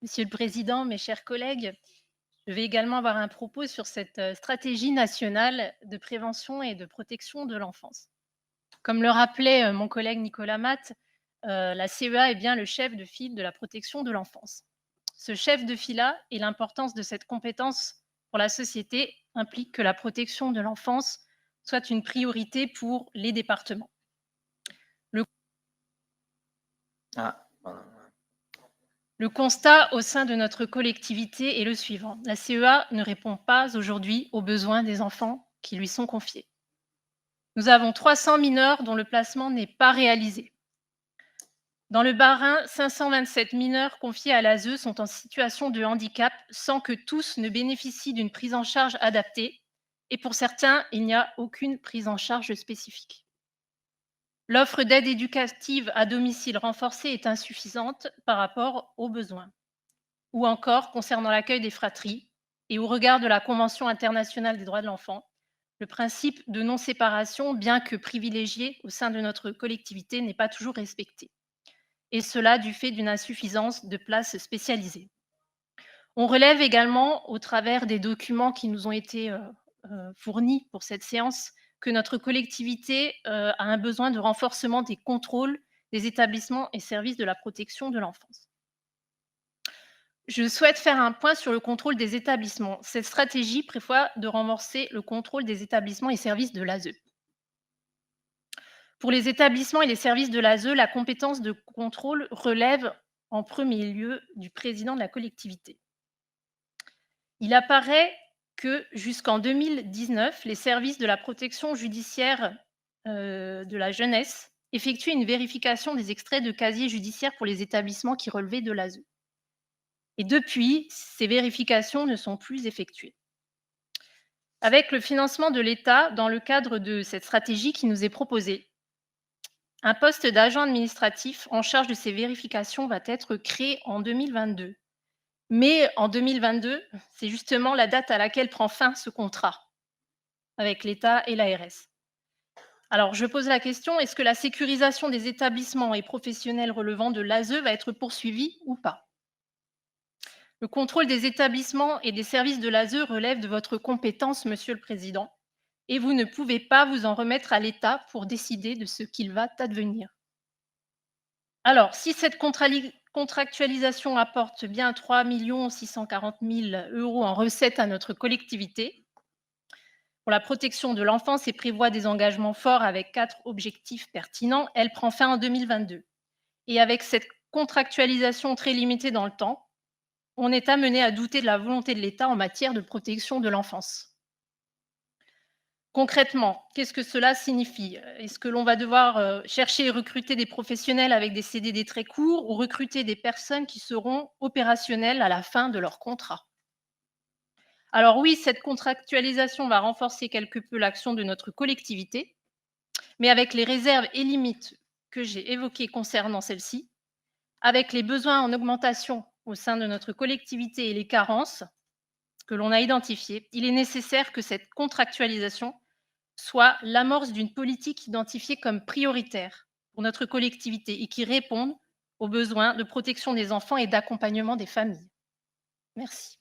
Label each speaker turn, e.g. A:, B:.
A: Monsieur le président, mes chers collègues, je vais également avoir un propos sur cette stratégie nationale de prévention et de protection de l'enfance. Comme le rappelait mon collègue Nicolas Matt, la CEA est bien le chef de file de la protection de l'enfance. Ce chef de file-là et l'importance de cette compétence pour la société implique que la protection de l'enfance soit une priorité pour les départements. Le
B: Ah, pardon.
A: Le constat au sein de notre collectivité est le suivant. La CEA ne répond pas aujourd'hui aux besoins des enfants qui lui sont confiés. Nous avons 300 mineurs dont le placement n'est pas réalisé. Dans le Bas-Rhin, 527 mineurs confiés à l'ASE sont en situation de handicap sans que tous ne bénéficient d'une prise en charge adaptée. Et pour certains, il n'y a aucune prise en charge spécifique. L'offre d'aide éducative à domicile renforcée est insuffisante par rapport aux besoins. Ou encore concernant l'accueil des fratries et au regard de la Convention internationale des droits de l'enfant, le principe de non-séparation, bien que privilégié au sein de notre collectivité, n'est pas toujours respecté. Et cela du fait d'une insuffisance de places spécialisées. On relève également, au travers des documents qui nous ont été fournis pour cette séance, que notre collectivité a un besoin de renforcement des contrôles des établissements et services de la protection de l'enfance. Je souhaite faire un point sur le contrôle des établissements. Cette stratégie prévoit de renforcer le contrôle des établissements et services de l'ASE. Pour les établissements et les services de l'ASE, la compétence de contrôle relève en premier lieu du président de la collectivité. Il apparaît que jusqu'en 2019, les services de la protection judiciaire de la jeunesse effectuaient une vérification des extraits de casier judiciaire pour les établissements qui relevaient de l'ASE. Et depuis, ces vérifications ne sont plus effectuées. Avec le financement de l'État, dans le cadre de cette stratégie qui nous est proposée, un poste d'agent administratif en charge de ces vérifications va être créé en 2022. Mais en 2022, c'est justement la date à laquelle prend fin ce contrat avec l'État et l'ARS. Alors, je pose la question, est-ce que la sécurisation des établissements et professionnels relevant de l'ASE va être poursuivie ou pas? Le contrôle des établissements et des services de l'ASE relève de votre compétence, Monsieur le Président, et vous ne pouvez pas vous en remettre à l'État pour décider de ce qu'il va advenir. Alors, si cette contractualisation apporte bien 3 640 000 € en recettes à notre collectivité, pour la protection de l'enfance et prévoit des engagements forts avec 4 objectifs pertinents, elle prend fin en 2022. Et avec cette contractualisation très limitée dans le temps, on est amené à douter de la volonté de l'État en matière de protection de l'enfance. Concrètement, qu'est-ce que cela signifie? Est-ce que l'on va devoir, chercher et recruter des professionnels avec des CDD très courts ou recruter des personnes qui seront opérationnelles à la fin de leur contrat? Alors oui, cette contractualisation va renforcer quelque peu l'action de notre collectivité, mais avec les réserves et limites que j'ai évoquées concernant celle-ci, avec les besoins en augmentation au sein de notre collectivité et les carences que l'on a identifiées, il est nécessaire que cette contractualisation soit l'amorce d'une politique identifiée comme prioritaire pour notre collectivité et qui réponde aux besoins de protection des enfants et d'accompagnement des familles. Merci.